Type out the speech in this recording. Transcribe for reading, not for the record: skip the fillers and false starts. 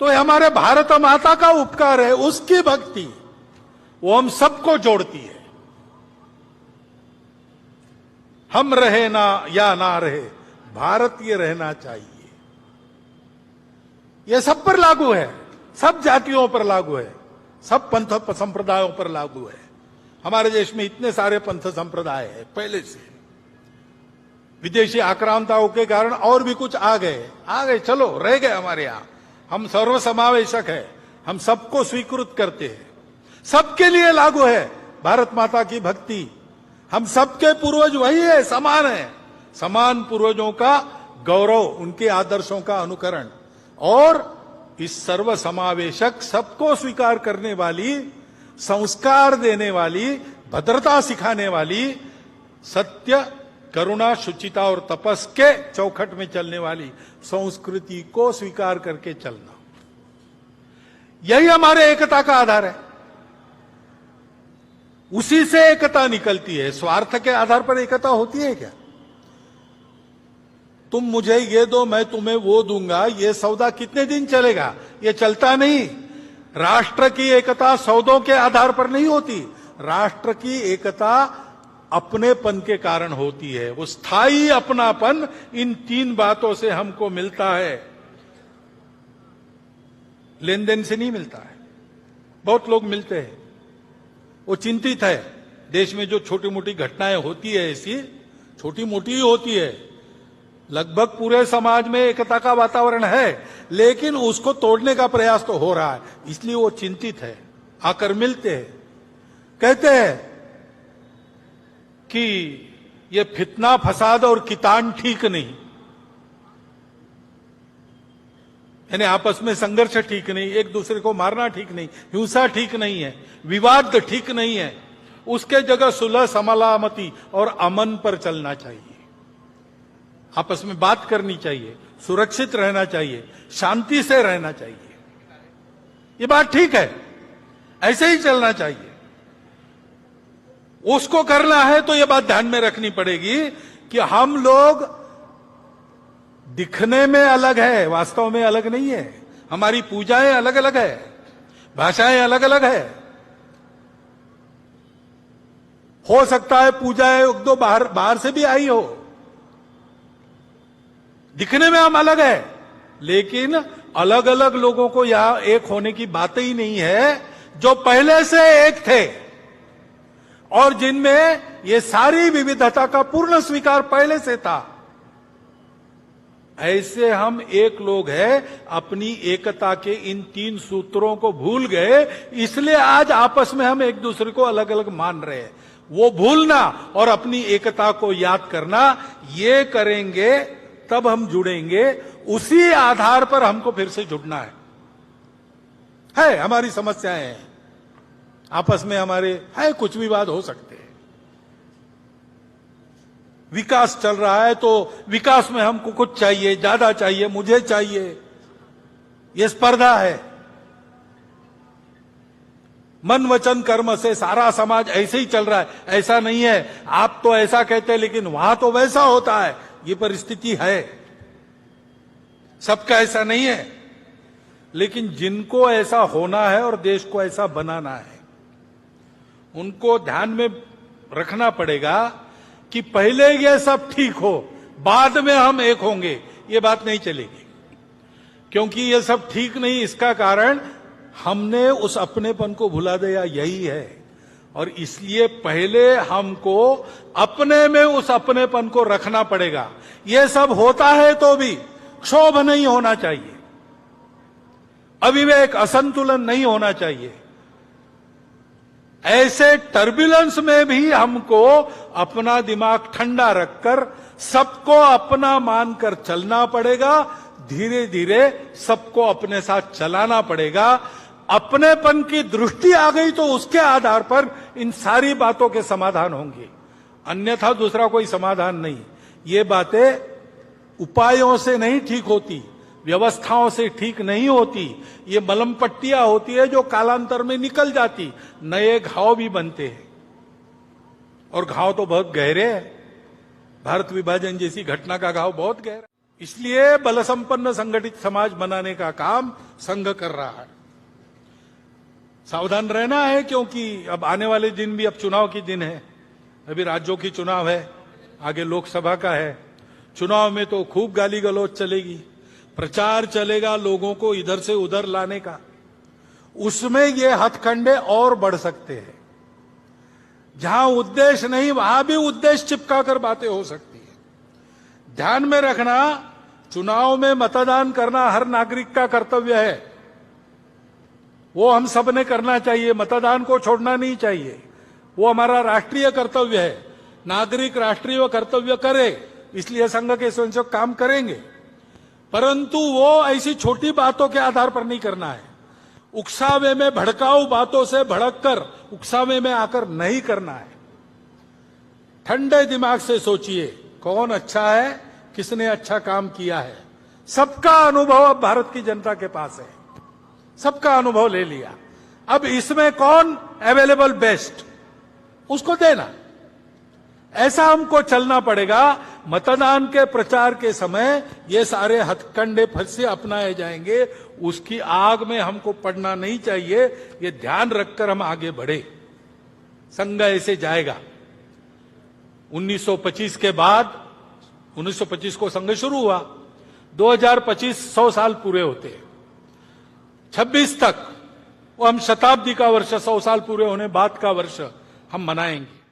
तो ये हमारे भारत माता का उपकार है, उसकी भक्ति वो हम सबको जोड़ती है। हम रहे ना या ना रहे, भारतीय रहना चाहिए। यह सब पर लागू है, सब जातियों पर लागू है, सब पंथ संप्रदायों पर लागू है। हमारे देश में इतने सारे पंथ संप्रदाय है पहले से, विदेशी आक्रांताओं के कारण और भी कुछ आ गए, चलो रह गए हमारे यहां। हम सर्वसमावेशक है, हम सबको स्वीकृत करते हैं, सबके लिए लागू है भारत माता की भक्ति। हम सबके पूर्वज वही है, समान है, समान पूर्वजों का गौरव, उनके आदर्शों का अनुकरण, और इस सर्वसमावेशक, सबको स्वीकार करने वाली, संस्कार देने वाली, भद्रता सिखाने वाली, सत्य, करुणा, शुचिता और तपस के चौखट में चलने वाली संस्कृति को स्वीकार करके चलना, यही हमारे एकता का आधार है। उसी से एकता निकलती है। स्वार्थ के आधार पर एकता होती है क्या? तुम मुझे ये दो, मैं तुम्हें वो दूंगा, ये सौदा कितने दिन चलेगा? ये चलता नहीं। राष्ट्र की एकता सौदों के आधार पर नहीं होती। राष्ट्र की एकता अपनेपन के कारण होती है। वो स्थायी अपनापन इन तीन बातों से हमको मिलता है, लेन देन से नहीं मिलता है। बहुत लोग मिलते हैं, वो चिंतित है। देश में जो छोटी मोटी घटनाएं होती है, ऐसी छोटी मोटी ही होती है, लगभग पूरे समाज में एकता का वातावरण है, लेकिन उसको तोड़ने का प्रयास तो हो रहा है, इसलिए वो चिंतित है। आकर मिलते हैं, कहते हैं कि ये फितना फसाद और कितान ठीक नहीं, यानी आपस में संघर्ष ठीक नहीं, एक दूसरे को मारना ठीक नहीं, हिंसा ठीक नहीं है, विवाद ठीक नहीं है। उसके जगह सुलह, समलामती और अमन पर चलना चाहिए। आपस में बात करनी चाहिए, सुरक्षित रहना चाहिए, शांति से रहना चाहिए। ये बात ठीक है, ऐसे ही चलना चाहिए। उसको करना है तो ये बात ध्यान में रखनी पड़ेगी कि हम लोग दिखने में अलग है, वास्तव में अलग नहीं है। हमारी पूजाएं अलग अलग है, भाषाएं अलग अलग है। हो सकता है पूजाएं एक दो बाहर से भी आई हो, दिखने में हम अलग है, लेकिन अलग अलग लोगों को यहां एक होने की बात ही नहीं है, जो पहले से एक थे और जिनमें ये सारी विविधता का पूर्ण स्वीकार पहले से था। ऐसे हम एक लोग हैं, अपनी एकता के इन तीन सूत्रों को भूल गए, इसलिए आज आपस में हम एक दूसरे को अलग अलग मान रहे हैं। वो भूलना और अपनी एकता को याद करना, ये करेंगे तब हम जुड़ेंगे। उसी आधार पर हमको फिर से जुड़ना है। हमारी समस्याएं हैं, आपस में हमारे है कुछ विवाद हो सकते हैं। विकास चल रहा है तो विकास में हमको कुछ चाहिए, ज्यादा चाहिए, मुझे चाहिए, ये स्पर्धा है। मन वचन कर्म से सारा समाज ऐसे ही चल रहा है, ऐसा नहीं है। आप तो ऐसा कहते हैं लेकिन वहां तो वैसा होता है, ये परिस्थिति है। सबका ऐसा नहीं है, लेकिन जिनको ऐसा होना है और देश को ऐसा बनाना है, उनको ध्यान में रखना पड़ेगा कि पहले ये सब ठीक हो, बाद में हम एक होंगे, ये बात नहीं चलेगी। क्योंकि ये सब ठीक नहीं, इसका कारण हमने उस अपनेपन को भुला दिया, यही है। और इसलिए पहले हमको अपने में उस अपनेपन को रखना पड़ेगा। ये सब होता है तो भी क्षोभ नहीं होना चाहिए, अविवेक, असंतुलन नहीं होना चाहिए। ऐसे टर्बुलेंस में भी हमको अपना दिमाग ठंडा रखकर सबको अपना मानकर चलना पड़ेगा। धीरे धीरे सबको अपने साथ चलाना पड़ेगा। अपनेपन की दृष्टि आ गई तो उसके आधार पर इन सारी बातों के समाधान होंगे, अन्यथा दूसरा कोई समाधान नहीं। ये बातें उपायों से नहीं ठीक होती, व्यवस्थाओं से ठीक नहीं होती। ये मलम पट्टियां होती है जो कालांतर में निकल जाती, नए घाव भी बनते हैं, और घाव तो बहुत गहरे हैं। भारत विभाजन जैसी घटना का घाव बहुत गहरा। इसलिए बल संपन्न संगठित समाज बनाने का काम संघ कर रहा है। सावधान रहना है, क्योंकि अब आने वाले दिन भी अब चुनाव के दिन है। अभी राज्यों की चुनाव है, आगे लोकसभा का है। चुनाव में तो खूब गाली गलौज चलेगी, प्रचार चलेगा लोगों को इधर से उधर लाने का। उसमें ये हथकंडे और बढ़ सकते हैं। जहां उद्देश्य नहीं वहां भी उद्देश्य चिपका कर बातें हो सकती है। ध्यान में रखना, चुनाव में मतदान करना हर नागरिक का कर्तव्य है। वो हम सब ने करना चाहिए, मतदान को छोड़ना नहीं चाहिए। वो हमारा राष्ट्रीय कर्तव्य है। नागरिक राष्ट्रीय कर्तव्य करे, इसलिए संघ के स्वयंसेवक काम करेंगे। परंतु वो ऐसी छोटी बातों के आधार पर नहीं करना है। उकसावे में, भड़काऊ बातों से भड़ककर उकसावे में आकर नहीं करना है। ठंडे दिमाग से सोचिए कौन अच्छा है, किसने अच्छा काम किया है। सबका अनुभव अब भारत की जनता के पास है, सबका अनुभव ले लिया। अब इसमें कौन अवेलेबल बेस्ट, उसको देना। ऐसा हमको चलना पड़ेगा। मतदान के प्रचार के समय ये सारे हथकंडे फिर से अपनाए जाएंगे, उसकी आग में हमको पड़ना नहीं चाहिए। ये ध्यान रखकर हम आगे बढ़े। संघ ऐसे जाएगा। 1925 के बाद, 1925 को संघ शुरू हुआ, 2025 100 साल पूरे होते हैं। 26 तक वो हम शताब्दी का वर्ष, 100 साल पूरे होने बाद का वर्ष हम मनाएंगे।